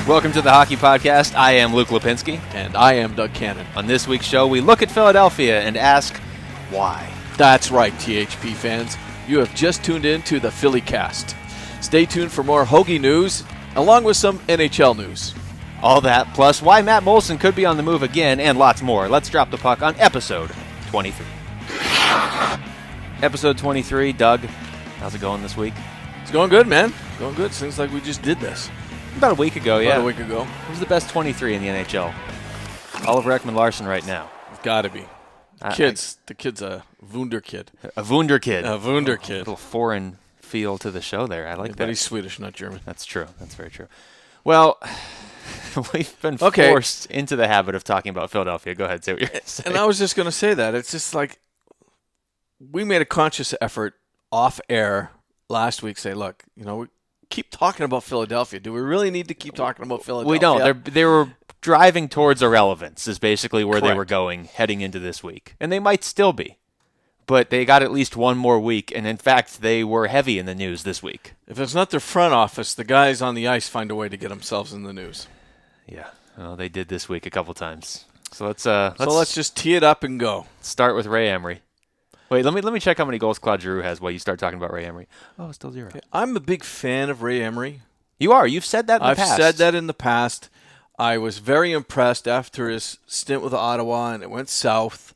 Welcome to the Hockey Podcast. I am Luke Lipinski. And I am Doug Cannon. On this week's show, we look at Philadelphia and ask why. That's right, THP fans. You have just tuned in to the Philly Cast. Stay tuned for more Hoagie news, along with some NHL news. All that, plus why Matt Moulson could be on the move again, and lots more. Let's drop the puck on episode 23. Episode 23, Doug, how's it going this week? It's going good, man. Going good. Seems like we just did this. About a week ago, yeah. About a week ago. Who's the best 23 in the NHL? Oliver Ekman-Larsson right now. Got to be. The kid's a Wunderkid. A Wunderkid. A Wunderkid. A little foreign feel to the show there. I like that. But he's Swedish, not German. That's true. That's very true. Well, we've been forced into the habit of talking about Philadelphia. Go ahead, say what you're saying. And I was just going to say that. It's just like we made a conscious effort off air last week, say, look, we keep talking about Philadelphia. Do we really need to keep talking about Philadelphia? We don't. They were driving towards irrelevance is basically where they were going heading into this week. And they might still be. But they got at least one more week. And, in fact, they were heavy in the news this week. If it's not their front office, the guys on the ice find a way to get themselves in the news. Yeah. Well, they did this week a couple times. So let's just tee it up and go. Start with Ray Emery. Wait, let me check how many goals Claude Giroux has while you start talking about Ray Emery. Oh, still 0. Okay. I'm a big fan of Ray Emery. You are. You've said that in the past. I've said that in the past. I was very impressed after his stint with Ottawa, and it went south.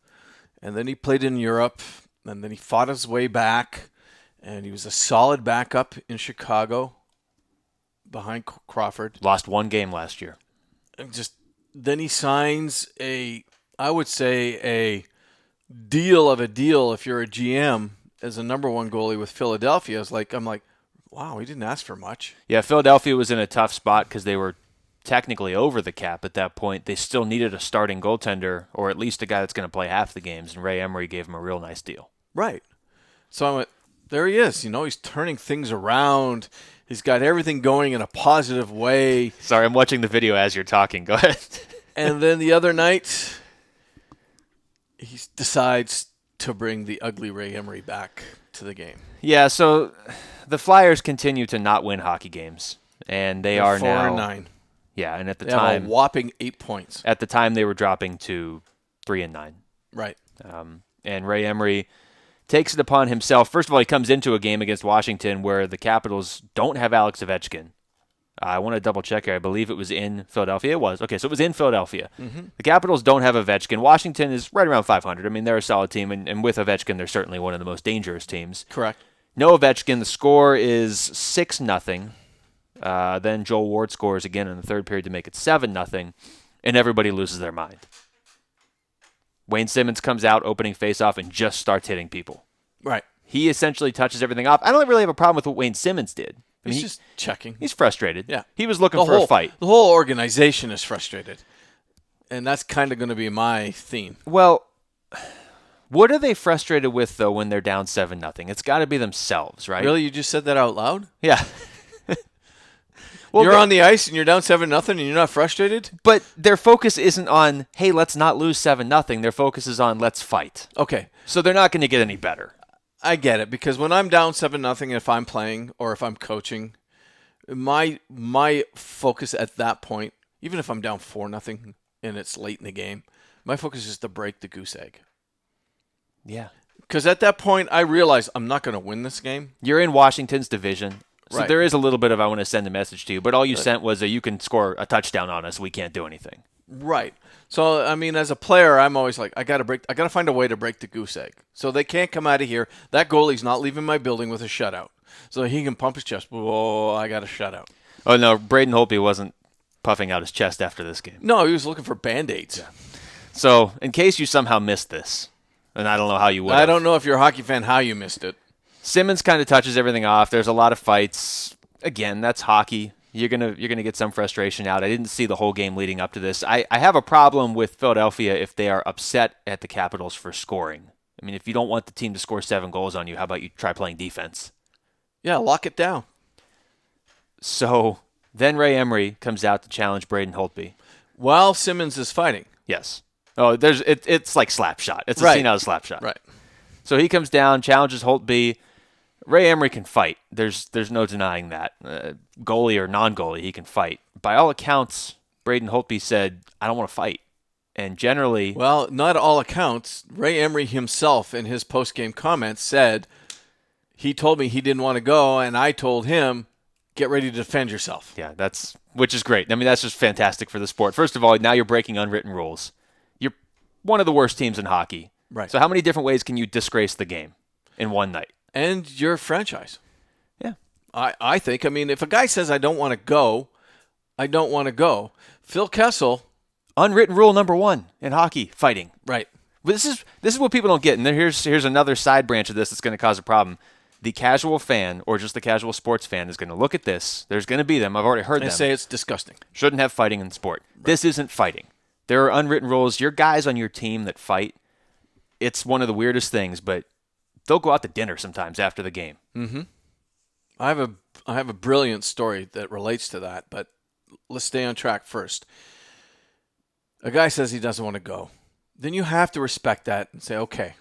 And then he played in Europe, and then he fought his way back, and he was a solid backup in Chicago behind Crawford. Lost one game last year. And then he signs a deal of a deal if you're a GM as a number one goalie with Philadelphia. I'm like, wow, he didn't ask for much. Yeah, Philadelphia was in a tough spot because they were technically over the cap at that point. They still needed a starting goaltender or at least a guy that's going to play half the games, and Ray Emery gave him a real nice deal. Right. So I went, there he is. He's turning things around. He's got everything going in a positive way. Sorry, I'm watching the video as you're talking. Go ahead. And then the other night, he decides to bring the ugly Ray Emery back to the game. Yeah, so the Flyers continue to not win hockey games, and they're are 4-9. Yeah, and at the they time, have a whopping 8 points. At the time, they were dropping to 3-9. Right. And Ray Emery takes it upon himself. First of all, he comes into a game against Washington where the Capitals don't have Alex Ovechkin. I want to double check here. I believe it was in Philadelphia. It was. Okay, so it was in Philadelphia. Mm-hmm. The Capitals don't have Ovechkin. Washington is right around 500. I mean, they're a solid team, and with Ovechkin, they're certainly one of the most dangerous teams. Correct. No Ovechkin. The score is 6-0. Then Joel Ward scores again in the third period to make it 7-0, and everybody loses their mind. Wayne Simmons comes out opening faceoff and just starts hitting people. Right. He essentially touches everything off. I don't really have a problem with what Wayne Simmons did. He's just checking. He's frustrated. Yeah. He was looking for a fight. The whole organization is frustrated. And that's kind of going to be my theme. Well, what are they frustrated with, though, when they're down 7-0? It's got to be themselves, right? Really? You just said that out loud? Yeah. Well, you're on the ice and you're down 7-0 and you're not frustrated? But their focus isn't on, hey, let's not lose 7-0. Their focus is on, let's fight. Okay. So they're not going to get any better. I get it, because when I'm down 7-0, if I'm playing or if I'm coaching, my focus at that point, even if I'm down 4-0 and it's late in the game, my focus is to break the goose egg. Yeah. Because at that point, I realize I'm not going to win this game. You're in Washington's division. So right. There is a little bit of I want to send a message to you, but all you sent was you can score a touchdown on us. We can't do anything. Right. So, I mean, as a player, I'm always like, I got to find a way to break the goose egg. So they can't come out of here. That goalie's not leaving my building with a shutout. So he can pump his chest. Whoa, I got a shutout. Oh, no, Braden Holtby wasn't puffing out his chest after this game. No, he was looking for Band-Aids. Yeah. So, in case you somehow missed this, and I don't know how you would. I don't know if you're a hockey fan how you missed it. Simmons kind of touches everything off. There's a lot of fights. Again, that's hockey. You're gonna get some frustration out. I didn't see the whole game leading up to this. I have a problem with Philadelphia if they are upset at the Capitals for scoring. I mean, if you don't want the team to score 7 goals on you, how about you try playing defense? Yeah, lock it down. So then Ray Emery comes out to challenge Braden Holtby. While Simmons is fighting. Yes. Oh, it's like slap shot. It's a scene out of slap shot. Right. So he comes down, challenges Holtby. Ray Emery can fight. There's no denying that. Goalie or non-goalie, he can fight. by all accounts, Braden Holtby said, I don't want to fight. And generally, Well, not all accounts. Ray Emery himself in his post-game comments said he told me he didn't want to go, and I told him, get ready to defend yourself. yeah, which is great. I mean, that's just fantastic for the sport. First of all, now you're breaking unwritten rules. You're one of the worst teams in hockey. Right. So how many different ways can you disgrace the game in one night? And your franchise. Yeah. I think. I mean, if a guy says, I don't want to go, I don't want to go. Phil Kessel. Unwritten rule number 1 in hockey, fighting. Right. But this is what people don't get. And then here's another side branch of this that's going to cause a problem. The casual fan or just the casual sports fan is going to look at this. There's going to be them. I've already heard them. And say it's disgusting. Shouldn't have fighting in sport. Right. This isn't fighting. There are unwritten rules. Your guys on your team that fight, it's one of the weirdest things, but they'll go out to dinner sometimes after the game. Mm-hmm. I have a brilliant story that relates to that, but let's stay on track first. A guy says he doesn't want to go. Then you have to respect that and say, okay.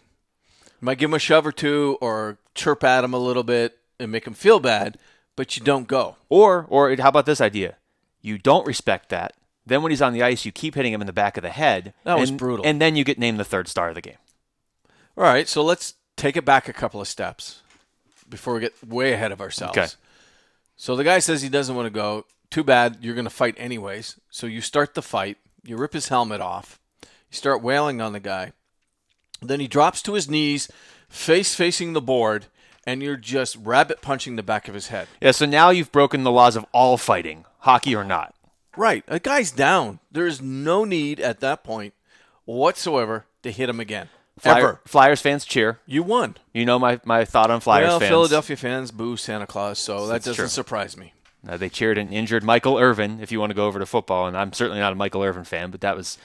You might give him a shove or two or chirp at him a little bit and make him feel bad, but you don't go. Or how about this idea? You don't respect that. Then when he's on the ice, you keep hitting him in the back of the head. That was brutal. And then you get named the third star of the game. All right, so let's take it back a couple of steps before we get way ahead of ourselves. Okay. So the guy says he doesn't want to go. Too bad, you're going to fight anyways. So you start the fight. You rip his helmet off. You start wailing on the guy. Then he drops to his knees, face facing the board, and you're just rabbit punching the back of his head. Yeah, so now you've broken the laws of all fighting, hockey or not. Right. A guy's down. There is no need at that point whatsoever to hit him again. Ever. Flyers fans cheer. You won. You know my thought on Flyers fans. Philadelphia fans boo Santa Claus, so that doesn't surprise me. They cheered an injured Michael Irvin, if you want to go over to football, and I'm certainly not a Michael Irvin fan, but that was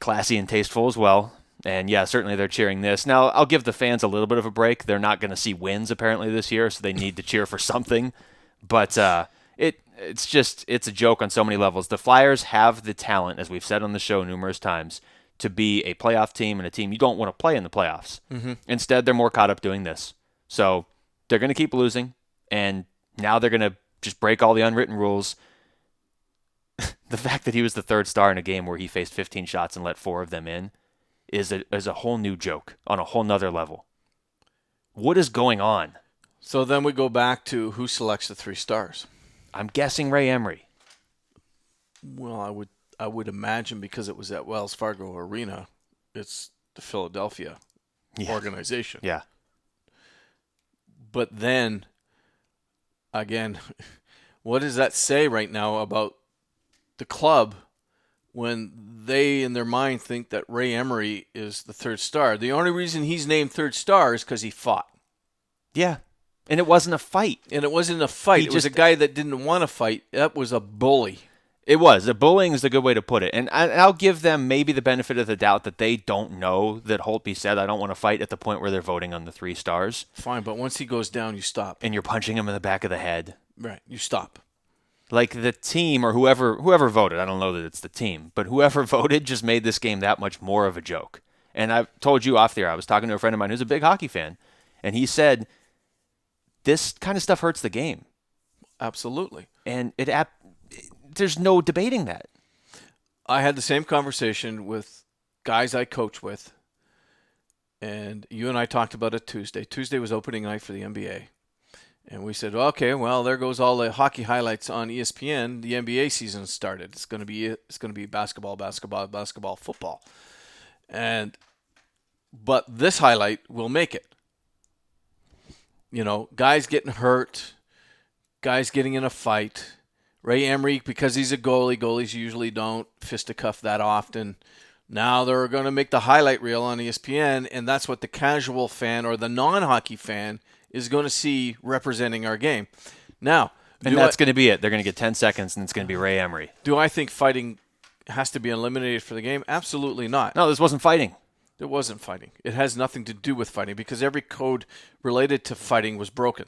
classy and tasteful as well. And yeah, certainly they're cheering this. Now, I'll give the fans a little bit of a break. They're not going to see wins apparently this year, so they need to cheer for something. But it's a joke on so many levels. The Flyers have the talent, as we've said on the show numerous times, to be a playoff team and a team you don't want to play in the playoffs. Mm-hmm. Instead, they're more caught up doing this. So they're going to keep losing, and now they're going to just break all the unwritten rules. The fact that he was the third star in a game where he faced 15 shots and let 4 of them in is a whole new joke on a whole nother level. What is going on? So then we go back to who selects the 3 stars. I'm guessing Ray Emery. Well, I would imagine because it was at Wells Fargo Arena, it's the Philadelphia organization. Yeah. But then, again, what does that say right now about the club when they, in their mind, think that Ray Emery is the third star? The only reason he's named third star is because he fought. Yeah. And it wasn't a fight. And it wasn't a fight. It was a guy that didn't want to fight. That was a bully. It was. The bullying is a good way to put it. And I'll give them maybe the benefit of the doubt that they don't know that Holtby said, I don't want to fight at the point where they're voting on the 3 stars. Fine, but once he goes down, you stop. And you're punching him in the back of the head. Right, you stop. Like the team or whoever voted, I don't know that it's the team, but whoever voted just made this game that much more of a joke. And I've told you off there, I was talking to a friend of mine who's a big hockey fan, and he said, this kind of stuff hurts the game. Absolutely. And there's no debating that. I had the same conversation with guys I coach with, and you and I talked about it Tuesday. Tuesday was opening night for the NBA. And we said, okay, well, there goes all the hockey highlights on ESPN. The NBA season started. It's going to be basketball, football. But this highlight will make it. You know, guys getting hurt, guys getting in a fight. Ray Emery, because he's a goalie, goalies usually don't fisticuff that often. Now they're going to make the highlight reel on ESPN, and that's what the casual fan or the non-hockey fan is going to see representing our game. Now, and that's going to be it. They're going to get 10 seconds, and it's going to be Ray Emery. Do I think fighting has to be eliminated for the game? Absolutely not. No, this wasn't fighting. It wasn't fighting. It has nothing to do with fighting because every code related to fighting was broken.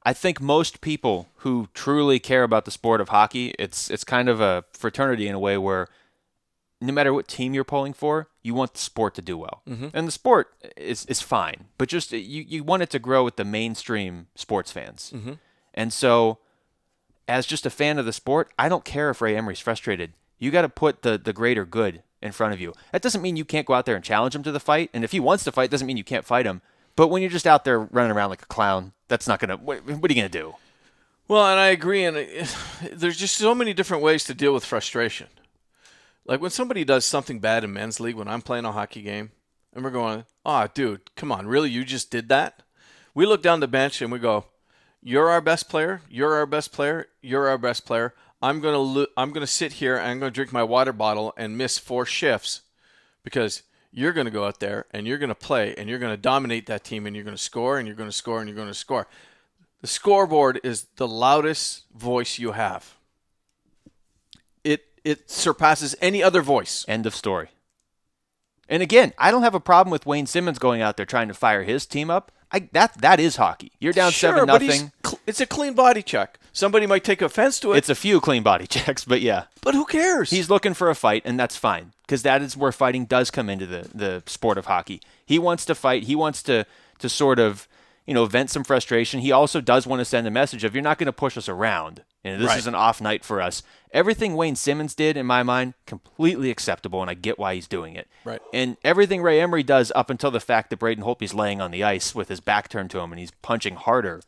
I think most people who truly care about the sport of hockey, it's kind of a fraternity in a way where no matter what team you're pulling for, you want the sport to do well. Mm-hmm. And the sport is fine, but just you want it to grow with the mainstream sports fans. Mm-hmm. And so as just a fan of the sport, I don't care if Ray Emery's frustrated. You got to put the greater good in front of you. That doesn't mean you can't go out there and challenge him to the fight. And if he wants to fight, doesn't mean you can't fight him. But when you're just out there running around like a clown, that's not going to – what are you going to do? Well, and I agree. And there's just so many different ways to deal with frustration. Like when somebody does something bad in men's league, when I'm playing a hockey game, and we're going, oh, dude, come on, really? You just did that? We look down the bench and we go, you're our best player. You're our best player. You're our best player. I'm gonna sit here and I'm gonna drink my water bottle and miss 4 shifts because you're gonna go out there and you're gonna play and you're gonna dominate that team and you're gonna score and you're gonna score and you're gonna score. The scoreboard is the loudest voice you have. It surpasses any other voice. End of story. And again, I don't have a problem with Wayne Simmons going out there trying to fire his team up. That is hockey. You're down 7-0. It's a clean body check. Somebody might take offense to it. It's a few clean body checks, but yeah. But who cares? He's looking for a fight, and that's fine, because that is where fighting does come into the sport of hockey. He wants to fight. He wants to sort of, vent some frustration. He also does want to send a message of, you're not going to push us around. This is an off night for us. Everything Wayne Simmons did, in my mind, completely acceptable, and I get why he's doing it. Right. And everything Ray Emery does up until the fact that Braden Holtby's laying on the ice with his back turned to him and he's punching harder.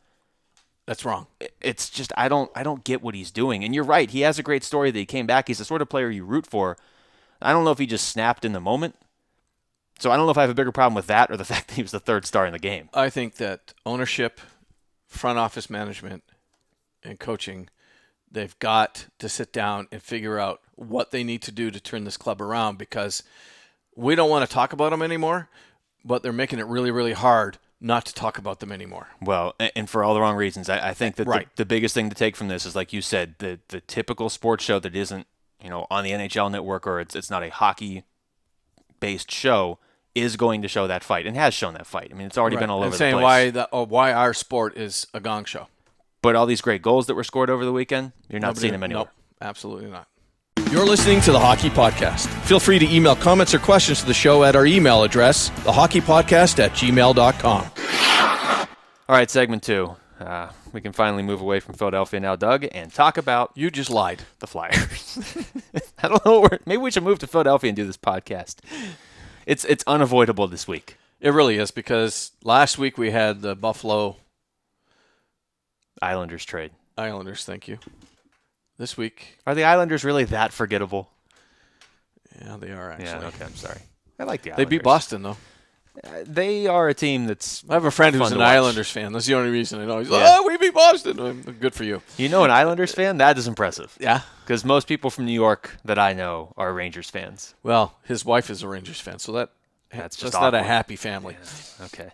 That's wrong. It's just I don't get what he's doing. And you're right. He has a great story that he came back. He's the sort of player you root for. I don't know if he just snapped in the moment. So I don't know if I have a bigger problem with that or the fact that he was the third star in the game. I think that ownership, front office management, and coaching, they've got to sit down and figure out what they need to do to turn this club around, because we don't want to talk about them anymore, but they're making it really, really hard not to talk about them anymore. Well, and for all the wrong reasons. I think that the biggest thing to take from this is, like you said, the typical sports show that isn't, on the NHL network, or it's not a hockey-based show, is going to show that fight and has shown that fight. I mean, it's already been all over the place. Saying why our sport is a gong show. But all these great goals that were scored over the weekend, you're not seeing them anymore. Nope, absolutely not. You're listening to The Hockey Podcast. Feel free to email comments or questions to the show at our email address, thehockeypodcast@gmail.com. All right, segment 2. We can finally move away from Philadelphia now, Doug, and talk about... You just lied. The Flyers. I don't know. Maybe we should move to Philadelphia and do this podcast. It's unavoidable this week. It really is, because last week we had the Buffalo... Islanders trade. Islanders, thank you. This week... Are the Islanders really that forgettable? Yeah, they are, actually. Yeah, okay, I'm sorry. I like the They Islanders. beat Boston, though. They are a team that's I have a friend who's fun an to watch. Islanders fan. That's the only reason I know. He's like, we beat Boston. Good for you. You know an Islanders fan? That is impressive. Yeah. Because most people from New York that I know are Rangers fans. Well, his wife is a Rangers fan, so that's not a happy family. Yeah. Okay.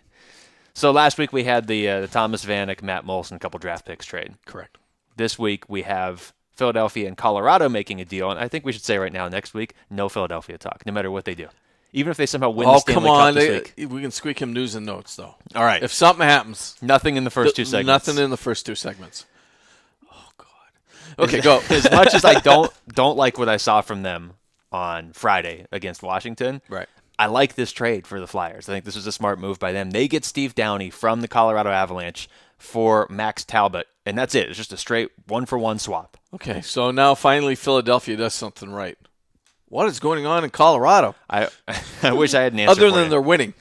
So last week we had the Thomas Vanek, Matt Molson, couple draft picks trade. Correct. This week we have Philadelphia and Colorado making a deal, and I think we should say right now, next week, no Philadelphia talk, no matter what they do. Even if they somehow win the Stanley Cup this week. We can squeak him news and notes, though. All right. If something happens. Nothing in the first 2 segments. Nothing in the first 2 segments. Oh, God. Okay, go. As much as I don't like what I saw from them on Friday against Washington, right. I like this trade for the Flyers. I think this was a smart move by them. They get Steve Downey from the Colorado Avalanche for Max Talbot, and that's it. It's just a straight 1-for-1 swap. Okay, so now finally Philadelphia does something right. What is going on in Colorado? I wish I had an answer Other for than you. they're winning.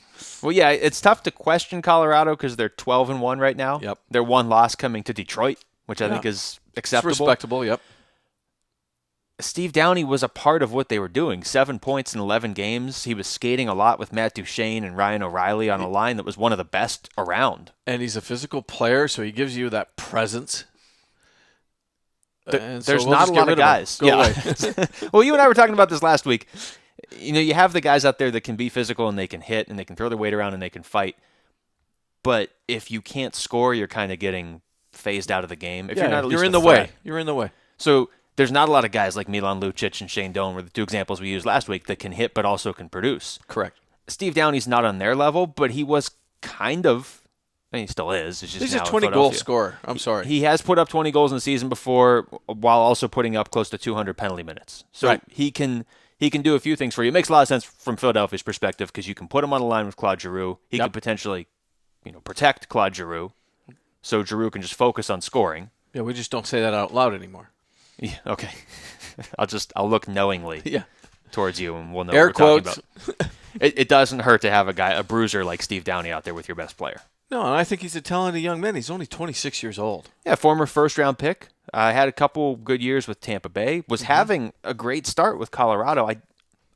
Well, yeah, it's tough to question Colorado because they're 12-1 right now. Yep. Their one loss coming to Detroit, which I think is acceptable. It's respectable, yep. Steve Downey was a part of what they were doing. 7 points in 11 games. He was skating a lot with Matt Duchene and Ryan O'Reilly on a line that was one of the best around. And he's a physical player, so he gives you that presence. There's not a lot of guys. Go away. Well, you and I were talking about this last week. You have the guys out there that can be physical and they can hit and they can throw their weight around and they can fight. But if you can't score, you're kind of getting phased out of the game. If you're not at least in the way. You're in the way. So there's not a lot of guys like Milan Lucic and Shane Doan were the 2 examples we used last week that can hit but also can produce. Correct. Steve Downey's not on their level, but he was kind of. I mean, he still is. It's just he's now a in 20-goal scorer. I'm sorry. He has put up 20 goals in the season before, while also putting up close to 200 penalty minutes. So he can do a few things for you. It makes a lot of sense from Philadelphia's perspective because you can put him on the line with Claude Giroux. He could potentially, protect Claude Giroux, so Giroux can just focus on scoring. Yeah, we just don't say that out loud anymore. Yeah, okay. I'll look knowingly Yeah. towards you, and we'll know Air what we're quotes. talking about. It doesn't hurt to have a bruiser like Steve Downey out there with your best player. No, and I think he's a talented young man. He's only 26 years old. Yeah, former first-round pick. Had a couple good years with Tampa Bay. Was having a great start with Colorado.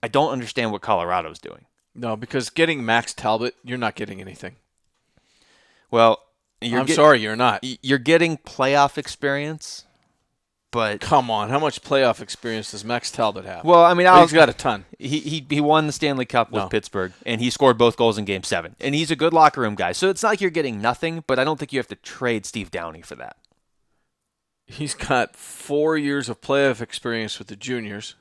I don't understand what Colorado's doing. No, because getting Max Talbot, you're not getting anything. Well, sorry, you're not. You're getting playoff experience, but Come on, how much playoff experience does Max Talbot have? well, I mean, He's got a ton. he won the Stanley Cup with No. Pittsburgh, and he scored both goals in Game 7. And he's a good locker room guy, so it's not like you're getting nothing. But I don't think you have to trade Steve Downey for that. He's got 4 years of playoff experience with the juniors.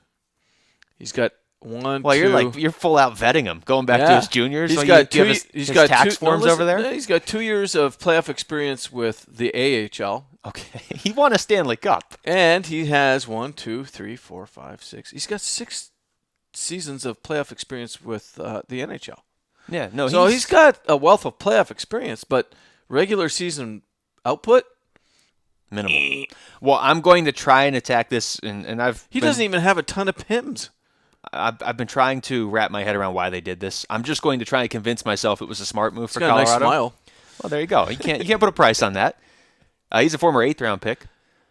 He's got Well, you're full out vetting him, going back to Yeah. his juniors. He's So got you have two. his He's got tax two, forms no, over there. no, he's got 2 years of playoff experience with the AHL, Okay, he won a Stanley Cup. and he has 1, 2, 3, 4, 5, 6. He's got 6 seasons of playoff experience with the NHL. Yeah, no, So he's got a wealth of playoff experience, but regular season output, minimal. Well, I'm going to try and attack this, and he doesn't even have a ton of PIMs. I've been trying to wrap my head around why they did this. I'm just going to try and convince myself it was a smart move for He's got Colorado. a nice smile. Well, there you go. You can't put a price on that. He's a former 8th-round pick.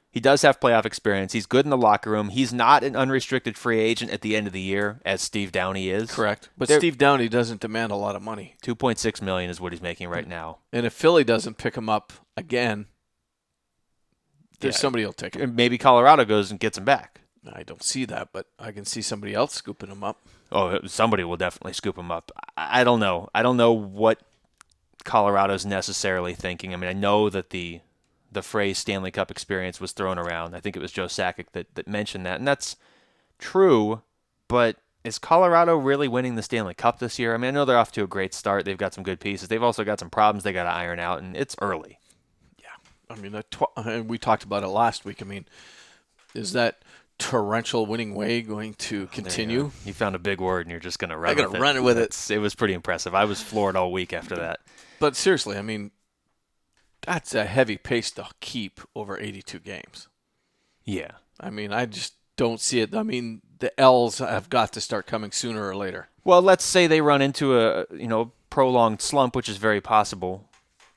He does have playoff experience. He's good in the locker room. He's not an unrestricted free agent at the end of the year, as Steve Downey is. Correct. But They're- Steve Downey doesn't demand a lot of money. $2.6 million is what he's making right now. And if Philly doesn't pick him up again, there's Yeah. somebody will take him. And maybe Colorado goes and gets him back. I don't see that, but I can see somebody else scooping him up. Oh, somebody will definitely scoop him up. I don't know. I don't know what Colorado's necessarily thinking. I mean, I know that the phrase Stanley Cup experience was thrown around. I think it was Joe Sakic that mentioned that, and that's true, but is Colorado really winning the Stanley Cup this year? I mean, I know they're off to a great start. They've got some good pieces. They've also got some problems they got to iron out, and it's early. I mean, and we talked about it last week. I mean, is that torrential winning way going to continue? You found a big word, and you're just going to run I'm with gonna it. run with it. It was pretty impressive. I was floored all week after that. But seriously, I mean, that's a heavy pace to keep over 82 games. Yeah. I mean, I just don't see it. I mean, the L's have got to start coming sooner or later. Well, let's say they run into a prolonged slump, which is very possible.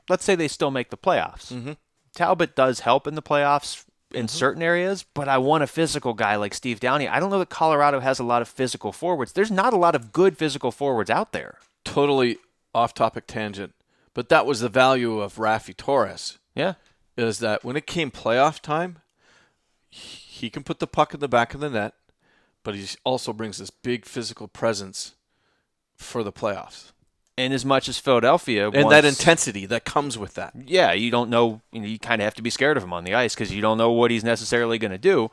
Let's say they still make the playoffs. Mm-hmm. Talbot does help in the playoffs in certain areas, but I want a physical guy like Steve Downey. I don't know that Colorado has a lot of physical forwards. There's not a lot of good physical forwards out there. Totally off-topic tangent, but that was the value of Rafi Torres. Yeah. Is that when it came playoff time, he can put the puck in the back of the net, but he also brings this big physical presence for the playoffs. And as much as Philadelphia And that intensity that comes with that. Yeah, you don't know. You kind of have to be scared of him on the ice because you don't know what he's necessarily going to do,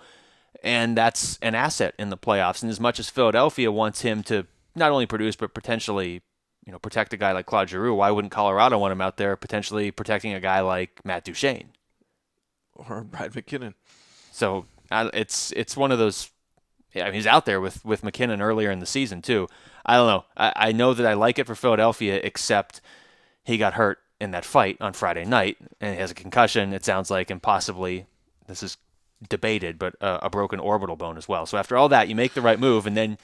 and that's an asset in the playoffs. And as much as Philadelphia wants him to not only produce but potentially, protect a guy like Claude Giroux, why wouldn't Colorado want him out there potentially protecting a guy like Matt Duchene? Or Brad McKinnon. So it's one of those. Yeah, I mean, he's out there with McKinnon earlier in the season too. I don't know. I know that I like it for Philadelphia, except he got hurt in that fight on Friday night, and he has a concussion, it sounds like, and possibly, this is debated, but a broken orbital bone as well. So after all that, you make the right move, and then,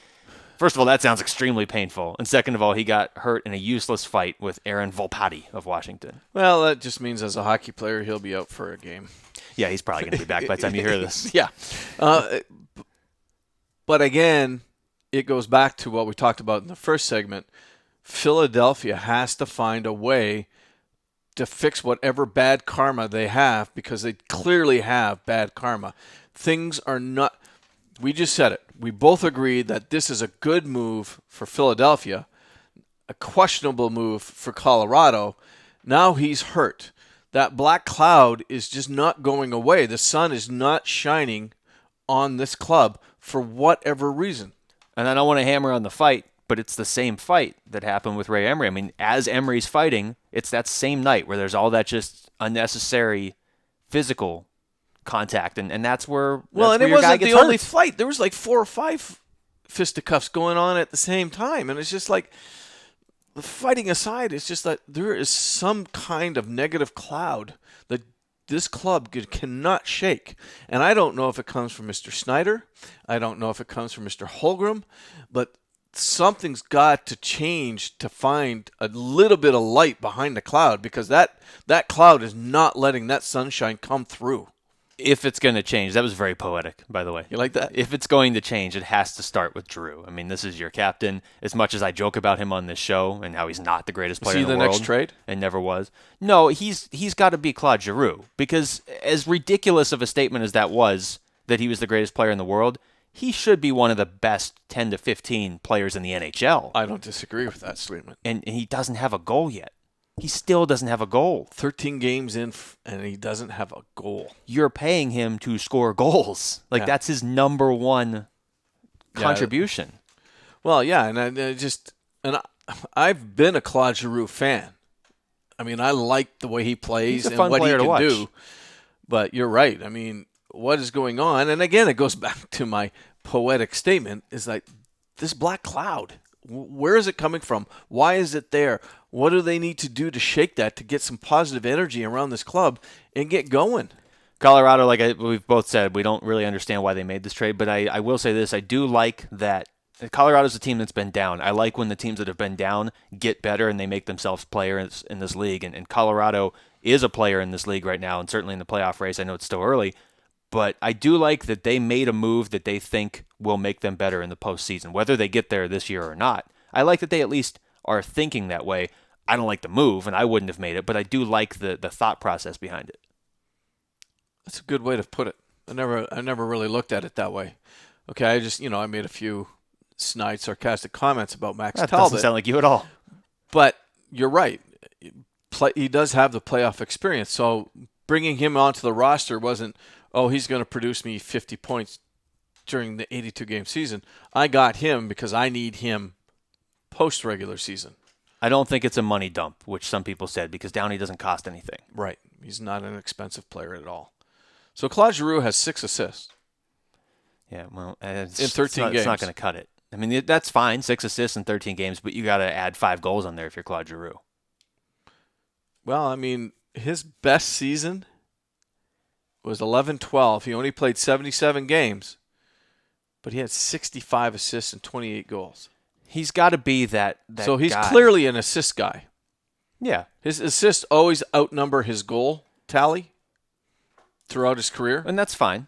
first of all, that sounds extremely painful. And second of all, he got hurt in a useless fight with Aaron Volpatti of Washington. Well, that just means as a hockey player, he'll be out for a game. Yeah, he's probably going to be back by the time you hear this. Yeah. But again, it goes back to what we talked about in the first segment. Philadelphia has to find a way to fix whatever bad karma they have, because they clearly have bad karma. Things are not – we just said it. We both agreed that this is a good move for Philadelphia, a questionable move for Colorado. Now he's hurt. That black cloud is just not going away. The sun is not shining on this club for whatever reason. And I don't want to hammer on the fight, but it's the same fight that happened with Ray Emery. I mean, as Emery's fighting, it's that same night where there's all that just unnecessary physical contact, and that's where It your guy wasn't gets the only hurt. fight. There was like 4 or 5 fisticuffs going on at the same time, and it's just like, the fighting aside, it's just that there is some kind of negative cloud that this club cannot shake. And I don't know if it comes from Mr. Snyder. I don't know if it comes from Mr. Holmgren, but something's got to change to find a little bit of light behind the cloud, because that cloud is not letting that sunshine come through. If it's going to change, that was very poetic, by the way. You like that? If it's going to change, it has to start with Drew. I mean, this is your captain. As much as I joke about him on this show and how he's not the greatest player in the world. Is he the next trade? And never was. No, he's got to be Claude Giroux, because as ridiculous of a statement as that was, that he was the greatest player in the world, he should be one of the best 10 to 15 players in the NHL. I don't disagree with that statement. And he doesn't have a goal yet. He still doesn't have a goal. 13 games in, and he doesn't have a goal. You're paying him to score goals. That's his number one contribution. Well, yeah, and I've been a Claude Giroux fan. I mean, I like the way he plays and what he can do. But you're right. I mean, what is going on? And again, it goes back to my poetic statement, is like this black cloud. Where is it coming from? Why is it there? What do they need to do to shake that, to get some positive energy around this club and get going? Colorado, we've both said, we don't really understand why they made this trade, but I will say this. I do like that Colorado's a team that's been down. I like when the teams that have been down get better and they make themselves players in this league. And Colorado is a player in this league right now, and certainly in the playoff race. I know it's still early, but I do like that they made a move that they think will make them better in the postseason, whether they get there this year or not. I like that they at least are thinking that way. I don't like the move, and I wouldn't have made it, but I do like the thought process behind it. That's a good way to put it. I never really looked at it that way. Okay, I just, I made a few snide, sarcastic comments about Max Talbot. That doesn't sound like you at all. But you're right. He does have the playoff experience, so bringing him onto the roster wasn't, he's going to produce me 50 points during the 82-game season. I got him because I need him post-regular season. I don't think it's a money dump, which some people said, because Downey doesn't cost anything. Right. He's not an expensive player at all. So Claude Giroux has 6 assists. Yeah, well, in 13 games. It's not going to cut it. I mean, that's fine, 6 assists in 13 games, but you got to add 5 goals on there if you're Claude Giroux. Well, I mean, his best season was 11-12. He only played 77 games, but he had 65 assists and 28 goals. He's got to be that So he's guy. Clearly an assist guy. Yeah. His assists always outnumber his goal tally throughout his career. And that's fine.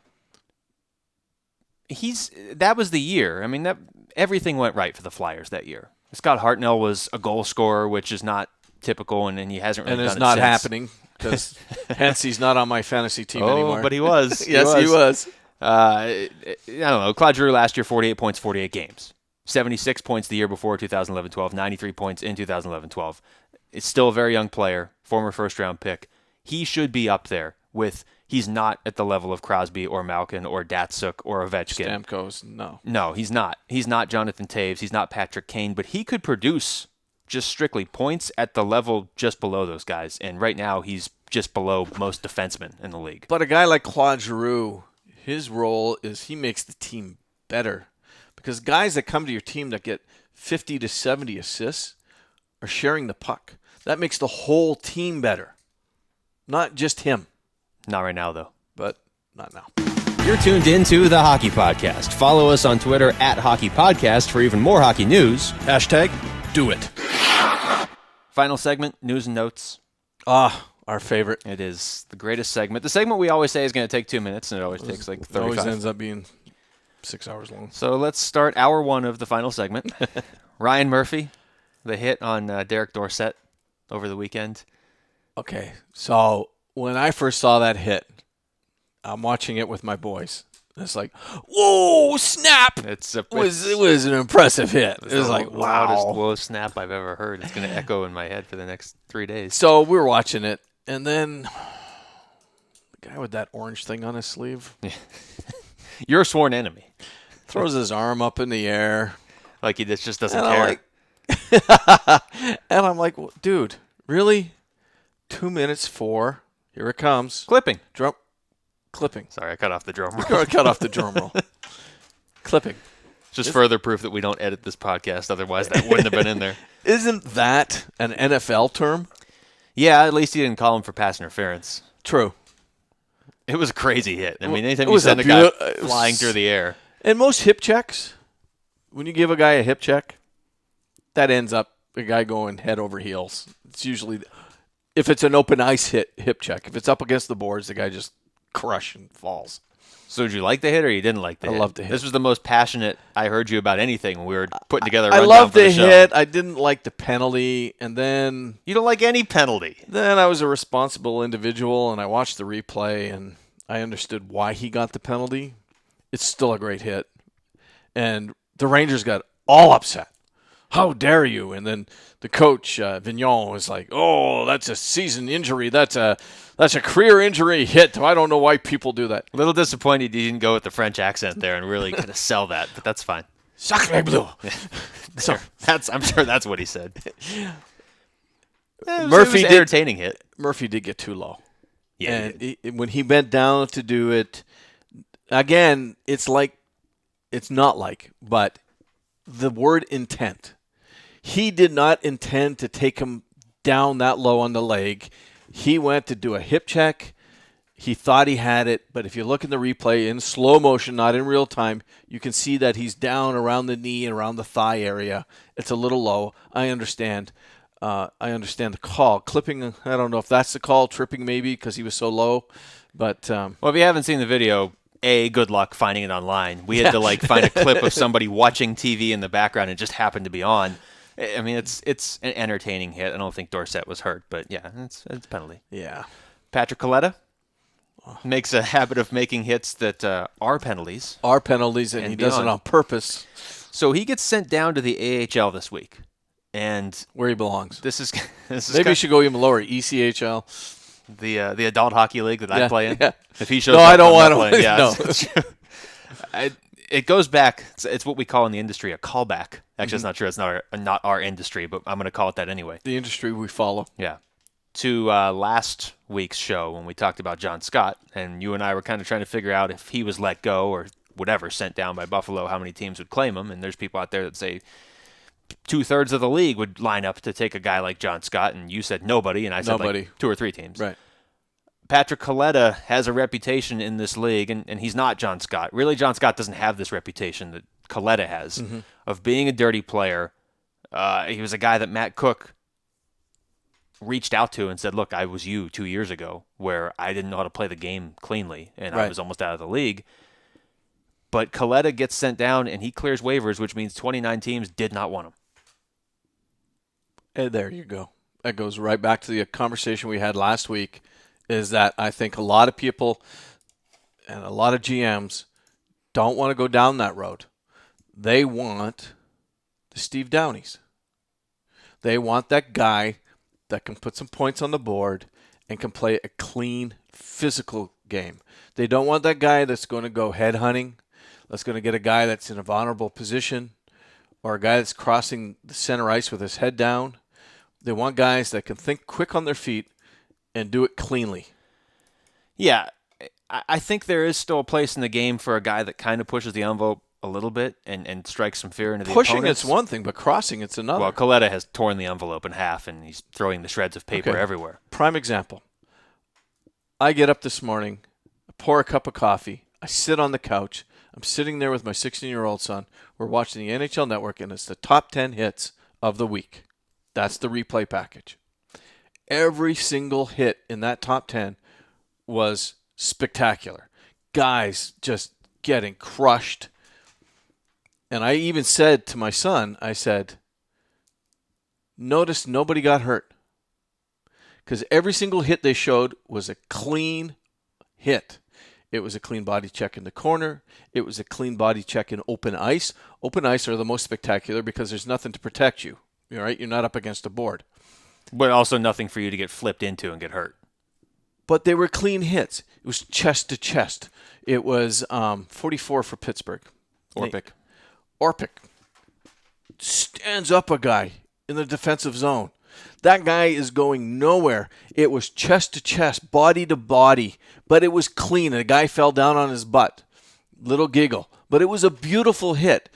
That was the year. I mean, everything went right for the Flyers that year. Scott Hartnell was a goal scorer, which is not typical, and he hasn't really done it since. And it's not happening, because hence he's not on my fantasy team anymore. Oh, but he was. Yes, he was. I don't know. Claude Giroux last year, 48 points, 48 games. 76 points the year before, 2011-12. 93 points in 2011-12. It's still a very young player, former first-round pick. He should be up there with... He's not at the level of Crosby or Malkin or Datsuk or Ovechkin. Stamkos, no. No, he's not. He's not Jonathan Toews. He's not Patrick Kane. But he could produce just strictly points at the level just below those guys. And right now, he's just below most defensemen in the league. But a guy like Claude Giroux, his role is he makes the team better. Because guys that come to your team that get 50 to 70 assists are sharing the puck. That makes the whole team better. Not just him. Not right now, though. But not now. You're tuned into the Hockey Podcast. Follow us on Twitter at Hockey Podcast for even more hockey news. #do it. Final segment, news and notes. Our favorite. It is the greatest segment. The segment we always say is going to take 2 minutes, and it always takes like 35. It always ends up being 6 hours long. So let's start hour 1 of the final segment. Ryan Murphy, the hit on Derek Dorsett over the weekend. Okay, so when I first saw that hit, I'm watching it with my boys. It's like, whoa, snap! It was an impressive hit. It was like, loudest wow. whoa snap I've ever heard. It's going to echo in my head for the next 3 days. So we were watching it, and then the guy with that orange thing on his sleeve. You're a sworn enemy. Throws his arm up in the air. Like he just doesn't and care. And I'm like, well, dude, really? 2 minutes 4. Here it comes. Clipping. Clipping. Sorry, I cut off the drum roll. Cut off the drum roll. Clipping. Just further proof that we don't edit this podcast. Otherwise, that wouldn't have been in there. Isn't that an NFL term? Yeah, at least he didn't call him for pass interference. True. It was a crazy hit. I mean, anytime It you was send a a guy it was- flying through the air. And most hip checks, when you give a guy a hip check, that ends up the guy going head over heels. It's usually, if it's an open ice hip check, if it's up against the boards, the guy just crush and falls. So did you like the hit or you didn't like the hit? I loved the hit. This was the most passionate I heard you about anything when we were putting together a I rundown loved for the show. hit. I didn't like the penalty. And then You don't like any penalty. I was a responsible individual, and I watched the replay, and I understood why he got the penalty. It's still a great hit. And the Rangers got all upset. How dare you? And then the coach, Vignon, was like, oh, that's a season injury. That's a career injury hit. I don't know why people do that. A little disappointed you didn't go with the French accent there and really kind of sell that, but that's fine. Sacre bleu. So I'm sure that's what he said. It Murphy was an did- entertaining hit. Murphy did get too low. Yeah, And when he bent down to do it, again, but the word intent. He did not intend to take him down that low on the leg. He went to do a hip check. He thought he had it, but if you look in the replay in slow motion, not in real time, you can see that he's down around the knee and around the thigh area. It's a little low. I understand. The call. Clipping, I don't know if that's the call. Tripping maybe because he was so low. But well, if you haven't seen the video, good luck finding it online. We had to find a clip of somebody watching TV in the background and it just happened to be on. I mean, it's an entertaining hit. I don't think Dorsett was hurt, but yeah, it's a penalty. yeah. Patrick Coletta makes a habit of making hits that are penalties. Are penalties, and he does it beyond. on purpose. So he gets sent down to the AHL this week. And Where he belongs. this is Maybe he should go even lower, ECHL. the adult hockey league that I play in. Yeah. If he shows No, up, I don't I'm not want playing. to. Yeah, No. it goes back. It's what we call in the industry a callback. Actually, it's not true. It's not our industry, but I'm going to call it that anyway. The industry we follow. Yeah. To last week's show when we talked about John Scott, and you and I were kind of trying to figure out if he was let go or whatever, sent down by Buffalo, how many teams would claim him. And there's people out there that say 2/3 of the league would line up to take a guy like John Scott, and you said nobody, and I said Nobody. like 2 or 3 teams. Right. Patrick Coletta has a reputation in this league, and he's not John Scott. Really, John Scott doesn't have this reputation that Coletta has of being a dirty player. He was a guy that Matt Cook reached out to and said, look, I was you 2 years ago where I didn't know how to play the game cleanly, and I Right. was almost out of the league. But Coletta gets sent down, and he clears waivers, which means 29 teams did not want him. And there you go. That goes right back to the conversation we had last week, is that I think a lot of people and a lot of GMs don't want to go down that road. They want the Steve Downeys. They want that guy that can put some points on the board and can play a clean, physical game. They don't want that guy that's going to go head hunting, that's going to get a guy that's in a vulnerable position, or a guy that's crossing the center ice with his head down. They want guys that can think quick on their feet and do it cleanly. Yeah, I think there is still a place in the game for a guy that kind of pushes the envelope a little bit and strikes some fear into the Pushing opponents. it's one thing, but crossing it's another. Well, Coletta has torn the envelope in half, and he's throwing the shreds of paper Okay. everywhere. Prime example. I get up this morning, I pour a cup of coffee, I sit on the couch. I'm sitting there with my 16-year-old son. We're watching the NHL Network, and it's the top 10 hits of the week. That's the replay package. Every single hit in that top 10 was spectacular. Guys just getting crushed. And I even said to my son, I said, notice nobody got hurt. Because every single hit they showed was a clean hit. It was a clean body check in the corner. It was a clean body check in open ice. Open ice are the most spectacular because there's nothing to protect you. All right? You're not up against a board. But also nothing for you to get flipped into and get hurt. But they were clean hits. It was chest to chest. It was 44 for Pittsburgh. Orpik stands up a guy in the defensive zone. That guy is going nowhere. It was chest to chest, body to body, but it was clean. And the guy fell down on his butt. Little giggle. But it was a beautiful hit.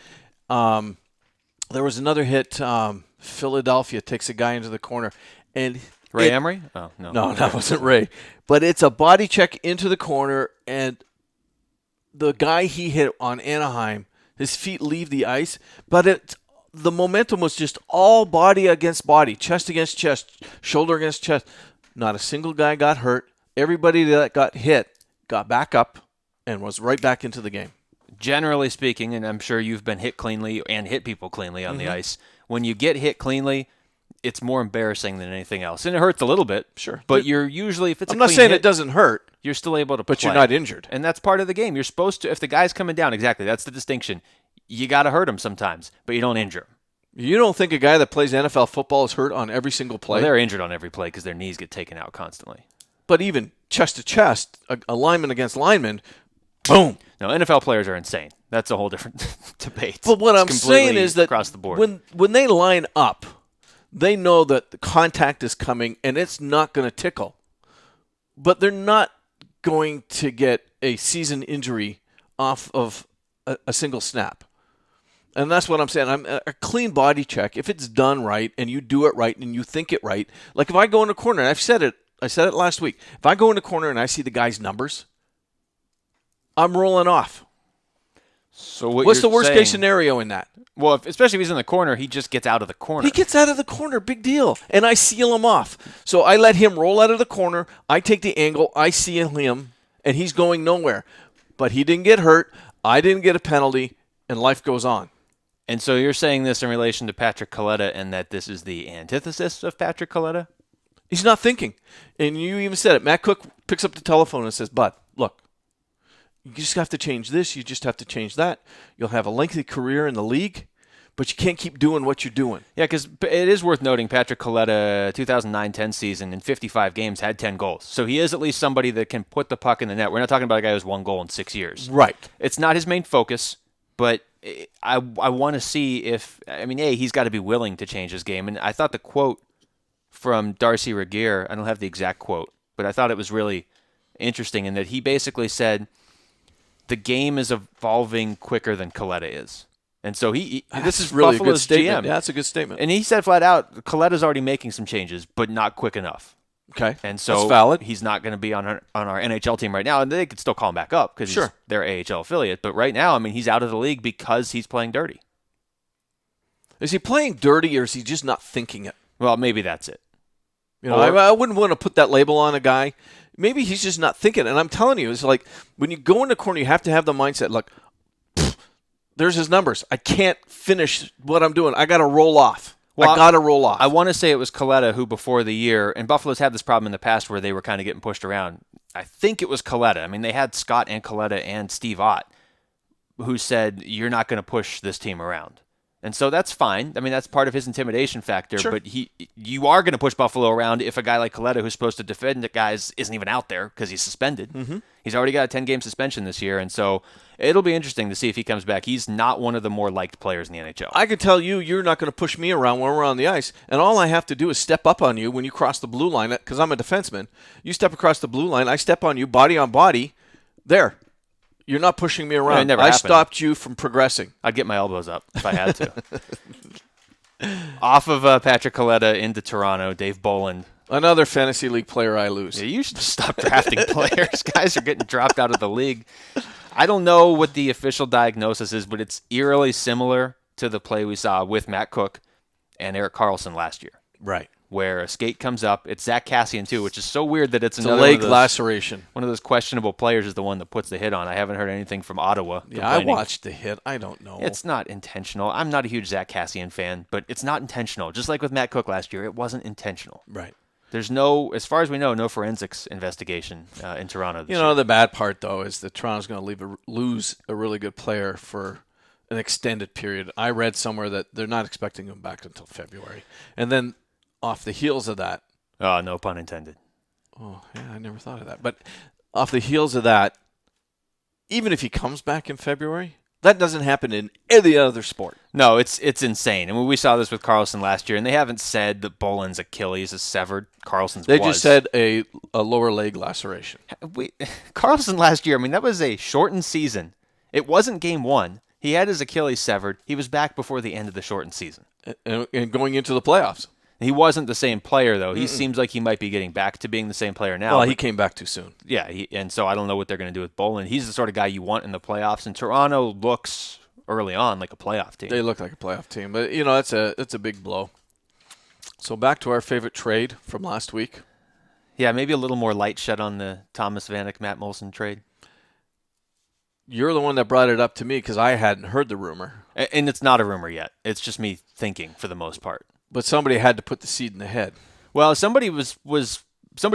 There was another hit. Philadelphia takes a guy into the corner, and Ray Emery? Oh, no. No, that wasn't Ray. But it's a body check into the corner, and the guy he hit on Anaheim, his feet leave the ice, but the momentum was just all body against body, chest against chest, shoulder against chest. Not a single guy got hurt. Everybody that got hit got back up and was right back into the game. Generally speaking, and I'm sure you've been hit cleanly and hit people cleanly on the ice, when you get hit cleanly, it's more embarrassing than anything else. And it hurts a little bit. Sure. But you're usually, if it's I'm a not clean saying hit, it doesn't hurt, you're still able to but play. you're not injured. And that's part of the game. You're supposed to, if the guy's coming down, exactly, that's the distinction. You got to hurt him sometimes, but you don't injure him. You don't think a guy that plays NFL football is hurt on every single play? Well, they're injured on every play because their knees get taken out constantly. But even chest to chest, a lineman against lineman, boom. No, NFL players are insane. That's a whole different debate. But what It's I'm saying completely is that across the board. when they line up, they know that the contact is coming and it's not going to tickle. But they're not going to get a season injury off of a single snap. And that's what I'm saying. A clean body check, if it's done right and you do it right and you think it right, like if I go in a corner, and I said it last week, if I go in a corner and I see the guy's numbers, I'm rolling off. So what's the worst case scenario in that? Well, especially if he's in the corner, he just gets out of the corner. He gets out of the corner, big deal. And I seal him off. So I let him roll out of the corner. I take the angle. I seal him, and he's going nowhere. But he didn't get hurt. I didn't get a penalty, and life goes on. And so you're saying this in relation to Patrick Kaleta and that this is the antithesis of Patrick Kaleta? He's not thinking. And you even said it. Matt Cook picks up the telephone and says, "Bud, look, you just have to change this. You just have to change that. You'll have a lengthy career in the league, but you can't keep doing what you're doing." Yeah, because it is worth noting Patrick Kaleta, 2009-10 season, in 55 games, had 10 goals. So he is at least somebody that can put the puck in the net. We're not talking about a guy who's 1 goal in 6 years. Right. It's not his main focus, but I want to see if, he's got to be willing to change his game. And I thought the quote from Darcy Regier, I don't have the exact quote, but I thought it was really interesting in that he basically said, the game is evolving quicker than Kaleta is. And so this is really Buffalo's a good statement. GM. Yeah, that's a good statement. And he said flat out, Kaleta's already making some changes, but not quick enough. Okay, and so that's valid. He's not going to be on our NHL team right now, and they could still call him back up because he's their AHL affiliate. But right now, he's out of the league because he's playing dirty. Is he playing dirty, or is he just not thinking it? Well, maybe that's it. I wouldn't want to put that label on a guy. Maybe he's just not thinking. And I'm telling you, it's like when you go in the corner, you have to have the mindset, like, there's his numbers. I can't finish what I'm doing. I got to roll off. I got to roll off. I want to say it was Kaleta who, before the year, and Buffalo's had this problem in the past where they were kind of getting pushed around. I think it was Kaleta. They had Scott and Kaleta and Steve Ott who said, you're not going to push this team around. And so that's fine. That's part of his intimidation factor. Sure. But you are going to push Buffalo around if a guy like Kaleta, who's supposed to defend the guys, isn't even out there because he's suspended. Mm-hmm. He's already got a 10-game suspension this year. And so it'll be interesting to see if he comes back. He's not one of the more liked players in the NHL. I can tell you, you're not going to push me around when we're on the ice. And all I have to do is step up on you when you cross the blue line, because I'm a defenseman. You step across the blue line, I step on you, body on body. There. You're not pushing me around. I stopped you from progressing. I'd get my elbows up if I had to. Off of Patrick Kaleta into Toronto, Dave Bolland. Another fantasy league player I lose. Yeah, you should stop drafting players. Guys are getting dropped out of the league. I don't know what the official diagnosis is, but it's eerily similar to the play we saw with Matt Cook and Erik Karlsson last year. Right. Where a skate comes up. It's Zach Cassian, too, which is so weird that it's a another leg laceration. One of those questionable players is the one that puts the hit on. I haven't heard anything from Ottawa. Yeah, I watched the hit. I don't know. It's not intentional. I'm not a huge Zach Cassian fan, but it's not intentional. Just like with Matt Cook last year, it wasn't intentional. Right. There's no, as far as we know, no forensics investigation in Toronto this year. The bad part, though, is that Toronto's going to lose a really good player for an extended period. I read somewhere that they're not expecting him back until February. And then off the heels of that. Oh, no pun intended. Oh, yeah, I never thought of that. But off the heels of that, even if he comes back in February, that doesn't happen in any other sport. No, it's insane. We saw this with Karlsson last year, and they haven't said that Bolland's Achilles is severed. Karlsson's They just said a lower leg laceration. Karlsson last year, that was a shortened season. It wasn't game 1. He had his Achilles severed. He was back before the end of the shortened season. And going into the playoffs. He wasn't the same player, though. He seems like he might be getting back to being the same player now. Well, he came back too soon. Yeah, and so I don't know what they're going to do with Bolin. He's the sort of guy you want in the playoffs, and Toronto looks early on like a playoff team. They look like a playoff team, but that's a big blow. So back to our favorite trade from last week. Yeah, maybe a little more light shed on the Thomas Vanek, Matt Moulson trade. You're the one that brought it up to me because I hadn't heard the rumor. And it's not a rumor yet. It's just me thinking for the most part. But somebody had to put the seed in the head. Well, somebody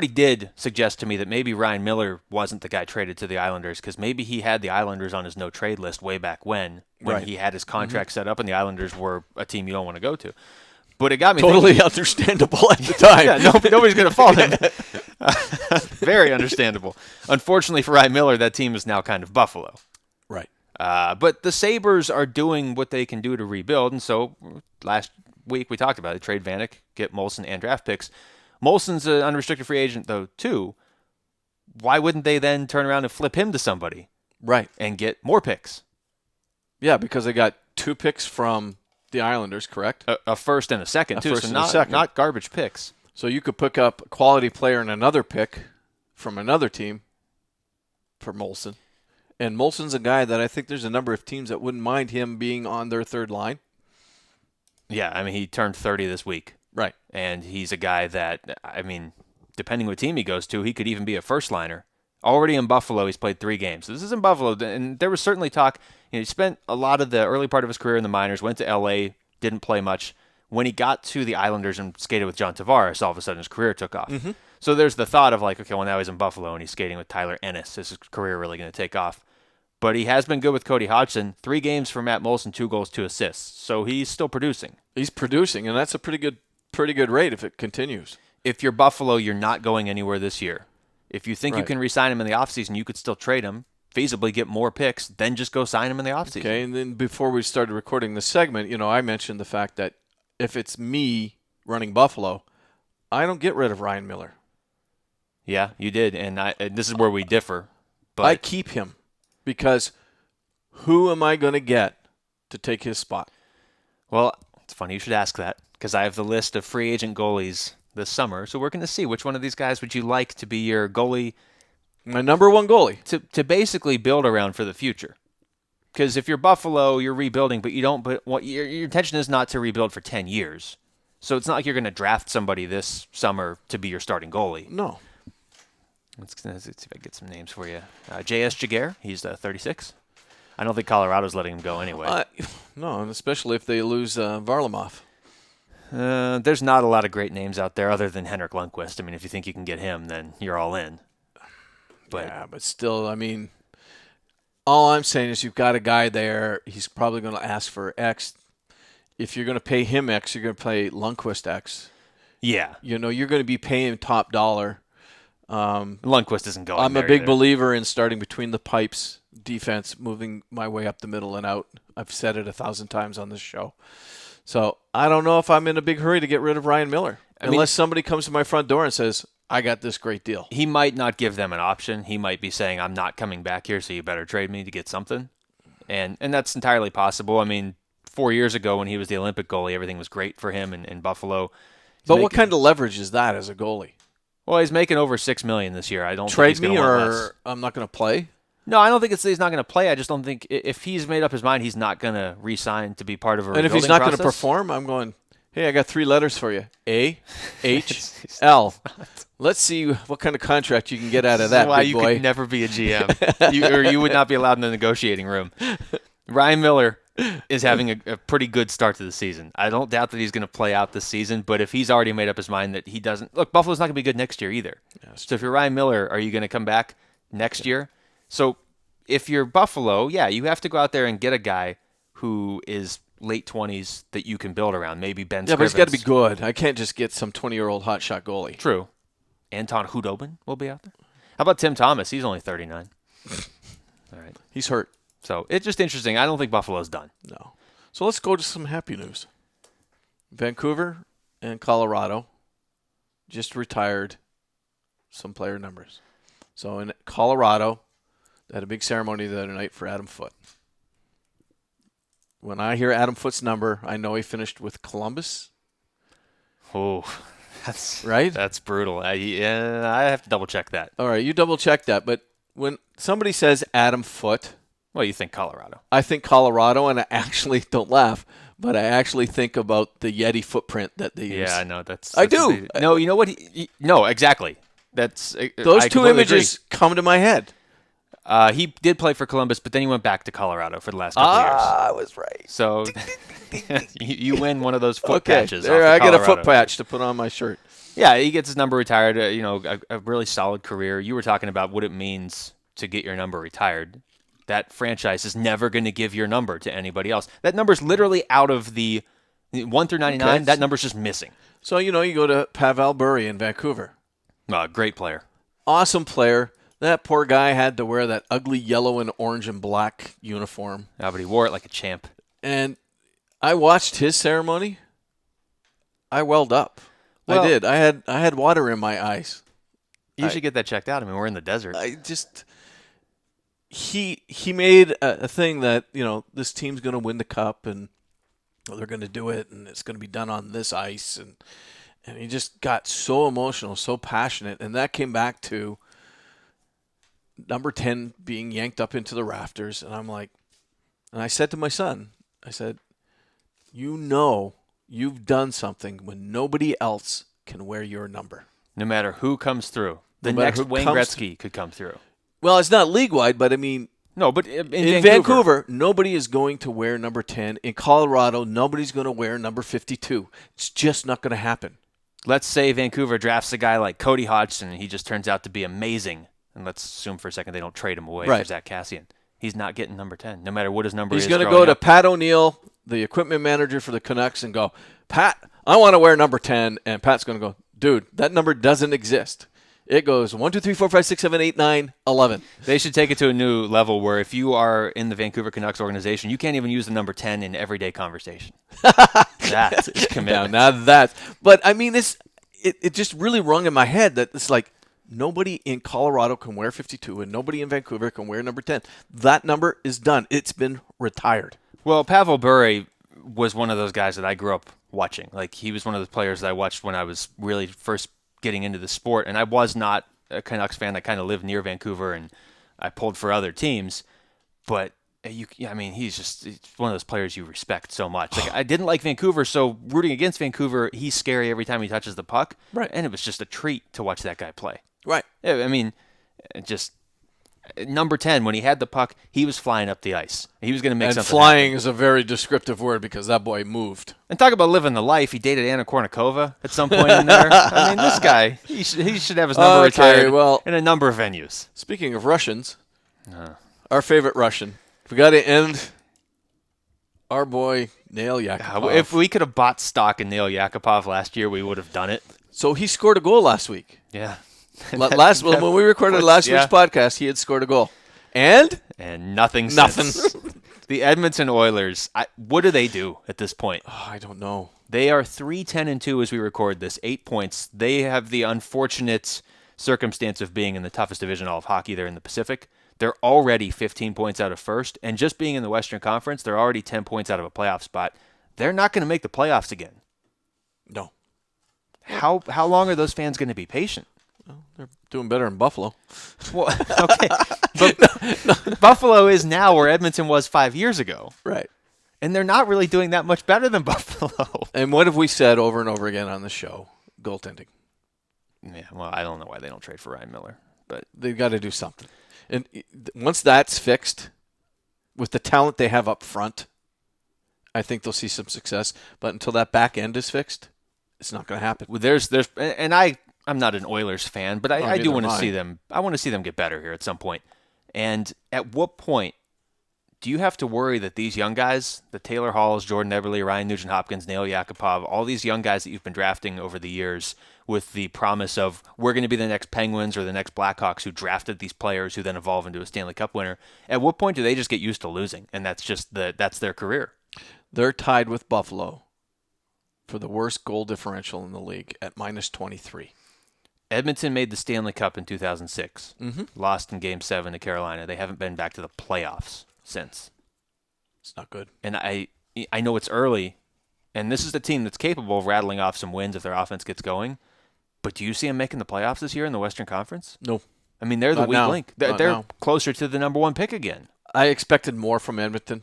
did suggest to me that maybe Ryan Miller wasn't the guy traded to the Islanders because maybe he had the Islanders on his no-trade list way back when Right. he had his contract set up and the Islanders were a team you don't want to go to. But it got me Totally thinking, understandable at the time. yeah, nobody's going to fault him. Very understandable. Unfortunately for Ryan Miller, that team is now kind of Buffalo. Right. But the Sabres are doing what they can do to rebuild, and so last week we talked about it. Trade Vanek, get Moulson and draft picks. Moulson's an unrestricted free agent, though, too. Why wouldn't they then turn around and flip him to somebody Right. and get more picks? Yeah, because they got 2 picks from the Islanders, correct? A first and a second, too, first so and a not, second. not garbage picks. So you could pick up a quality player and another pick from another team for Moulson. And Moulson's a guy that I think there's a number of teams that wouldn't mind him being on their third line. Yeah, I mean, he turned 30 this week. Right. And he's a guy that, I mean, depending what team he goes to, he could even be a first liner. Already in Buffalo, he's played 3 games. This is in Buffalo, and there was certainly talk. He spent a lot of the early part of his career in the minors, went to L.A., didn't play much. When he got to the Islanders and skated with John Tavares, all of a sudden his career took off. Mm-hmm. So there's the thought of like, okay, well now he's in Buffalo and he's skating with Tyler Ennis. Is his career really going to take off? But he has been good with Cody Hodgson. 3 games for Matt Moulson, 2 goals, 2 assists. So he's still producing. He's producing, and that's a pretty good rate if it continues. If you're Buffalo, you're not going anywhere this year. If you think you Right. can re-sign him in the offseason, you could still trade him, feasibly get more picks, then just go sign him in the offseason. Okay, and then before we started recording this segment, I mentioned the fact that if it's me running Buffalo, I don't get rid of Ryan Miller. Yeah, you did, and this is where we differ. But I keep him because who am I going to get to take his spot? Well, it's funny you should ask that because I have the list of free agent goalies this summer. So we're going to see which one of these guys would you like to be your goalie My number 1 goalie. to basically build around for the future. Because if you're Buffalo, you're rebuilding, but you don't. But what your intention is not to rebuild for 10 years. So it's not like you're going to draft somebody this summer to be your starting goalie. No. Let's see if I get some names for you. J.S. Jaguar, he's 36. I don't think Colorado's letting him go anyway. No, and especially if they lose Varlamov. There's not a lot of great names out there other than Henrik Lundqvist. I mean, if you think you can get him, then you're all in. But Yeah, but still, I mean, all I'm saying is you've got a guy there. He's probably going to ask for X. If you're going to pay him X, you're going to pay Lundqvist X. yeah, You're going to be paying top dollar. Lundqvist isn't going. I'm a there big either. believer in starting between the pipes defense, moving my way up the middle and out. I've said it 1,000 times on this show. So I don't know if I'm in a big hurry to get rid of Ryan Miller. Unless somebody comes to my front door and says, I got this great deal. He might not give them an option. He might be saying, I'm not coming back here, so you better trade me to get something. And that's entirely possible. I mean, 4 years ago when he was the Olympic goalie, everything was great for him in Buffalo. But what kind of leverage is that as a goalie? Well, he's making over $6 million this year. I don't think Trade he's me gonna want less. or I'm not going to play? No, I don't think it's that he's not going to play. I just don't think if he's made up his mind, he's not going to re-sign to be part of a And if he's rebuilding not going to process. perform, I'm going, hey, I got 3 letters for you. A, H, L. Let's see what kind of contract you can get out of that, This is why big you boy. could never be a GM. You would not be allowed in the negotiating room. Ryan Miller is having a pretty good start to the season. I don't doubt that he's going to play out this season, but if he's already made up his mind that he doesn't... Look, Buffalo's not going to be good next year either. Yes. So if you're Ryan Miller, are you going to come back next year? So if you're Buffalo, yeah, you have to go out there and get a guy who is late 20s that you can build around. Maybe Ben Yeah, but he's got to be Scrivens. good. I can't just get some 20-year-old hotshot goalie. True. Anton Hudobin will be out there. How about Tim Thomas? He's only 39. All right. He's hurt. So it's just interesting. I don't think Buffalo's done. No. So let's go to some happy news. Vancouver and Colorado just retired some player numbers. So in Colorado, they had a big ceremony the other night for Adam Foote. When I hear Adam Foote's number, I know he finished with Columbus. Oh, that's Right? That's brutal. I have to double check that. All right, you double check that. But when somebody says Adam Foote, Well, you think Colorado? I think Colorado, and I actually don't laugh, but I actually think about the Yeti footprint that they use. Yeah, I know. That's I that's what do. No, you know what? No, exactly. That's Those I two completely images come to my head. agree. He did play for Columbus, but then he went back to Colorado for the last couple of years. I was right. So you win one of those foot Okay, patches. there off I the get a Colorado. foot patch to put on my shirt. Yeah, he gets his number retired. A really solid career. You were talking about what it means to get your number retired. That franchise is never going to give your number to anybody else. That number's literally out of the 1 through 99. Okay. That number's just missing. So, you go to Pavel Bure in Vancouver. Great player. Awesome player. That poor guy had to wear that ugly yellow and orange and black uniform. Yeah, but he wore it like a champ. And I watched his ceremony. I welled up. Well- I did. I had water in my eyes. You should get that checked out. I mean, we're in the desert. I just he made a thing that, this team's going to win the cup and they're going to do it and it's going to be done on this ice and he just got so emotional, so passionate, and that came back to number 10 being yanked up into the rafters, and I'm like, and I said to my son, I said, you've done something when nobody else can wear your number. No matter who comes through. The No matter next who Wayne comes Gretzky could come through. Well, it's not league-wide, but I mean, No, but in in Vancouver, nobody is going to wear number 10. In Colorado, nobody's going to wear number 52. It's just not going to happen. let's say Vancouver drafts a guy like Cody Hodgson and he just turns out to be amazing. And let's assume for a second they don't trade him away Right. for Zach Cassian. He's not getting number 10, no matter what his number He's is. going to growing go to up. Pat O'Neill, the equipment manager for the Canucks, and go, Pat, I want to wear number 10. And Pat's going to go, dude, that number doesn't exist. It goes 1, 2, 3, 4, 5, 6, 7, 8, 9, 11. They should take it to a new level where if you are in the Vancouver Canucks organization, you can't even use the number 10 in everyday conversation. That is commitment. Now that, but I mean, it just really rung in my head that it's like nobody in Colorado can wear 52 and nobody in Vancouver can wear number 10. That number is done. It's been retired. Well, Pavel Bure was one of those guys that I grew up watching. Like, he was one of the players that I watched when I was really first getting into the sport, and I was not a Canucks fan. I kind of lived near Vancouver, and I pulled for other teams. But he's one of those players you respect so much. Like, I didn't like Vancouver, so rooting against Vancouver, he's scary every time he touches the puck. Right. And it was just a treat to watch that guy play. Right. I mean, just number 10, when he had the puck, he was flying up the ice. He was going to make And something flying happen. is a very descriptive word because that boy moved. And talk about living the life. He dated Anna Kournikova at some point in there. I mean, this guy, he should have his number retired in a number of venues. Speaking of Russians, our favorite Russian, we got to end our boy Nail Yakupov. If we could have bought stock in Nail Yakupov last year, we would have done it. So he scored a goal last week. Yeah. When we recorded last week's podcast, he had scored a goal. And nothing since. The Edmonton Oilers, what do they do at this point? Oh, I don't know. They are 3-10-2 as we record this, 8 points. They have the unfortunate circumstance of being in the toughest division all of hockey. They're in the Pacific. They're already 15 points out of first, and just being in the Western Conference, they're already 10 points out of a playoff spot. They're not going to make the playoffs again. No. How long are those fans going to be patient? Well, they're doing better in Buffalo. Well, okay. But Buffalo is now where Edmonton was 5 years ago. Right. And they're not really doing that much better than Buffalo. And what have we said over and over again on the show? Goaltending. Yeah, well, I don't know why they don't trade for Ryan Miller. But They've got to do something. And once that's fixed, with the talent they have up front, I think they'll see some success. But until that back end is fixed, it's not going to happen. I'm not an Oilers fan, but I do want to see them. I want to see them get better here at some point. And at what point do you have to worry that these young guys, the Taylor Halls, Jordan Eberle, Ryan Nugent-Hopkins, Nail Yakupov, all these young guys that you've been drafting over the years with the promise of we're going to be the next Penguins or the next Blackhawks who drafted these players who then evolve into a Stanley Cup winner, at what point do they just get used to losing? And that's their career. They're tied with Buffalo for the worst goal differential in the league at -23. Edmonton made the Stanley Cup in 2006. Mm-hmm. Lost in Game 7 to Carolina. They haven't been back to the playoffs since. It's not good. And I know it's early, And this is the team that's capable of rattling off some wins if their offense gets going. But do you see them making the playoffs this year in the Western Conference? No. I mean, they're the Not weak now. link. Not They're now. closer to the number 1 pick again. I expected more from Edmonton,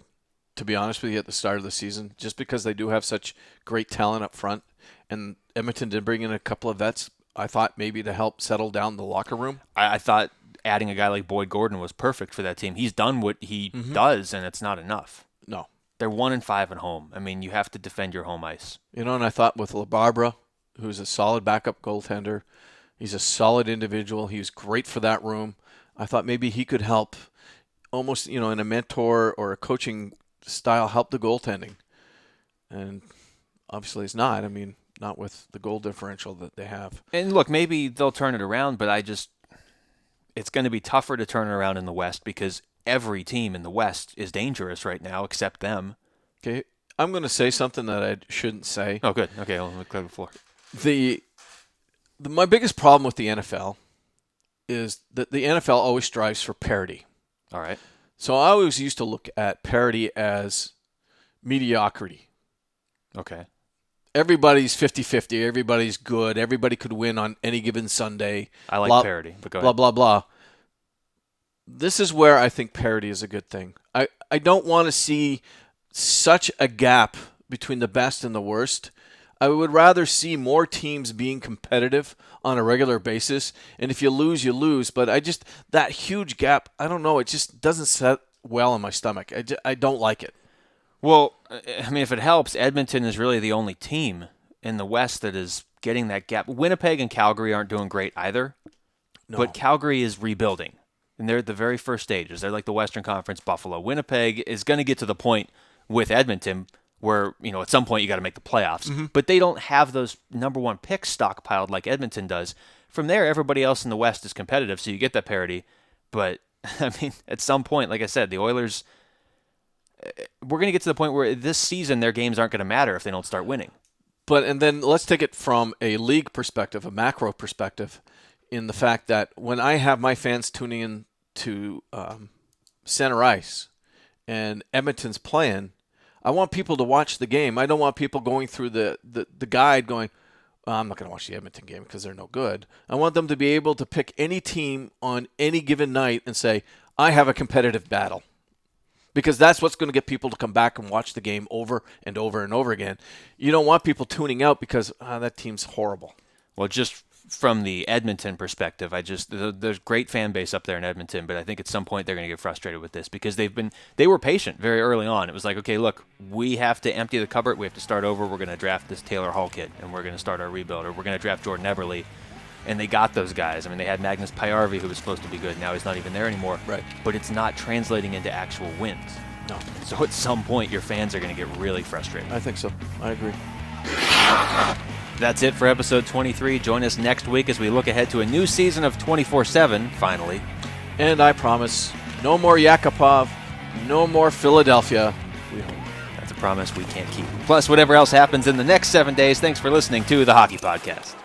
to be honest with you, at the start of the season, just because they do have such great talent up front. And Edmonton did bring in a couple of vets, I thought, maybe to help settle down the locker room. I thought adding a guy like Boyd Gordon was perfect for that team. He's done what he does, and it's not enough. No. They're 1-5 at home. I mean, you have to defend your home ice. And I thought with LaBarbera, who's a solid backup goaltender, he's a solid individual. He was great for that room. I thought maybe he could help almost, in a mentor or a coaching style, help the goaltending. And obviously it's not. I mean, not with the goal differential that they have. And look, maybe they'll turn it around, but it's going to be tougher to turn it around in the West because every team in the West is dangerous right now except them. Okay, I'm going to say something that I shouldn't say. Oh, good. Okay, I'll clear the floor. My biggest problem with the NFL is that the NFL always strives for parity. All right. So I always used to look at parity as mediocrity. Okay. Everybody's 50-50. Everybody's good. Everybody could win on any given Sunday. I like parity, but go ahead. Blah, blah, blah. This is where I think parity is a good thing. I don't want to see such a gap between the best and the worst. I would rather see more teams being competitive on a regular basis. And if you lose, you lose. But that huge gap, I don't know. It just doesn't set well in my stomach. I don't like it. Well, I mean, if it helps, Edmonton is really the only team in the West that is getting that gap. Winnipeg and Calgary aren't doing great either. No. But Calgary is rebuilding. And they're at the very first stages. They're like the Western Conference Buffalo. Winnipeg is going to get to the point with Edmonton where, at some point you got to make the playoffs. Mm-hmm. But they don't have those number 1 picks stockpiled like Edmonton does. From there, everybody else in the West is competitive, so you get that parity. But, I mean, at some point, like I said, the Oilers, we're going to get to the point where this season their games aren't going to matter if they don't start winning. And then let's take it from a league perspective, a macro perspective, in the fact that when I have my fans tuning in to center ice and Edmonton's playing, I want people to watch the game. I don't want people going through the guide going, I'm not going to watch the Edmonton game because they're no good. I want them to be able to pick any team on any given night and say, I have a competitive battle. Because that's what's going to get people to come back and watch the game over and over and over again. You don't want people tuning out because that team's horrible. Well, just from the Edmonton perspective, there's great fan base up there in Edmonton, but I think at some point they're going to get frustrated with this because they were patient very early on. It was like, okay, look, we have to empty the cupboard, we have to start over, we're going to draft this Taylor Hall kid, and we're going to start our rebuild, or we're going to draft Jordan Everly, and they got those guys. I mean, they had Magnus Pajärvi, who was supposed to be good, now he's not even there anymore. Right. But it's not translating into actual wins. No. So at some point, your fans are going to get really frustrated. I think so. I agree. That's it for episode 23. Join us next week as we look ahead to a new season of 24/7, finally. And I promise, no more Yakupov, no more Philadelphia. We hope. That's a promise we can't keep. Plus, whatever else happens in the next 7 days, thanks for listening to the Hockey Podcast.